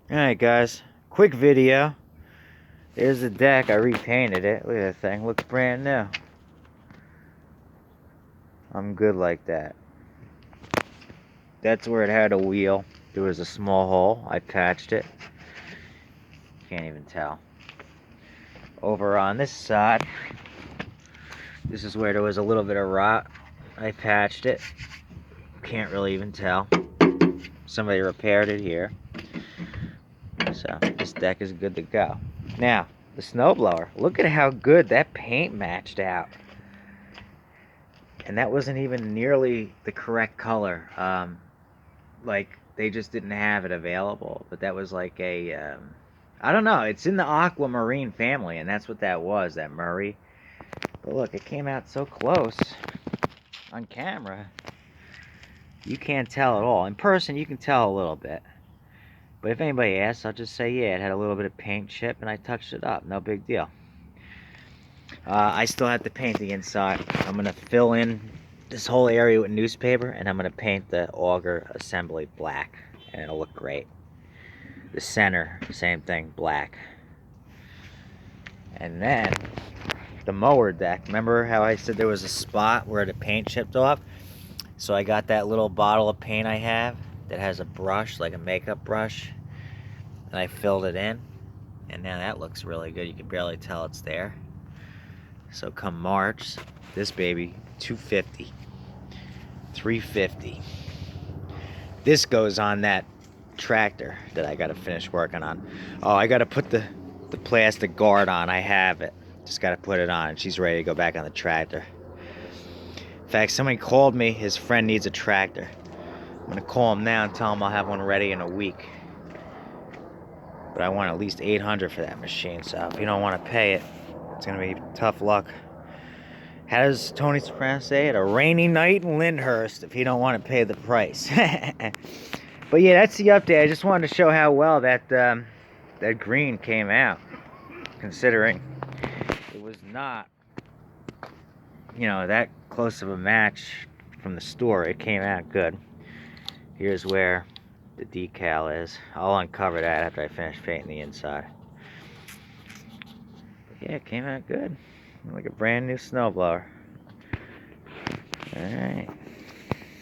Alright guys, quick video. There's the deck, I repainted it. Look at that thing, looks brand new. I'm good like that. That's where it had a wheel. There was a small hole, I patched it. Can't even tell. Over on this side, this is where there was a little bit of rot. I patched it. Can't really even tell. Somebody repaired it here. So this deck is good to go. Now, the snowblower. Look at how good that paint matched out. And that wasn't even nearly the correct color. Like they just didn't have it available. But that was like a, I don't know. It's in the aquamarine family, and that's what that was. That Murray. But look, it came out so close on camera. You can't tell at all. In person, you can tell a little bit. But if anybody asks, I'll just say, yeah, it had a little bit of paint chip, and I touched it up. No big deal. I still have to paint the inside. I'm going to fill in this whole area with newspaper, and I'm going to paint the auger assembly black, and it'll look great. The center, same thing, black. And then the mower deck. Remember how I said there was a spot where the paint chipped off? So I got that little bottle of paint I have that has a brush, like a makeup brush, and I filled it in, and now that looks really good. You can barely tell it's there. So come March, this baby, 250, 350. This goes on that tractor that I gotta finish working on. Oh, I gotta put the plastic guard on. I have it. Just gotta put it on. She's ready to go back on the tractor. In fact, somebody called me. His friend needs a tractor. I'm gonna call him now and tell him I'll have one ready in a week. But I want at least 800 for that machine. So if you don't want to pay it, it's gonna be tough luck. How does Tony Soprano say it? A rainy night in Lyndhurst if you don't want to pay the price. But yeah, that's the update. I just wanted to show how well that that green came out, considering it was not, that close of a match from the store. It came out good. Here's where the decal is. I'll uncover that after I finish painting the inside. But yeah, it came out good. Like a brand new snowblower. Alright.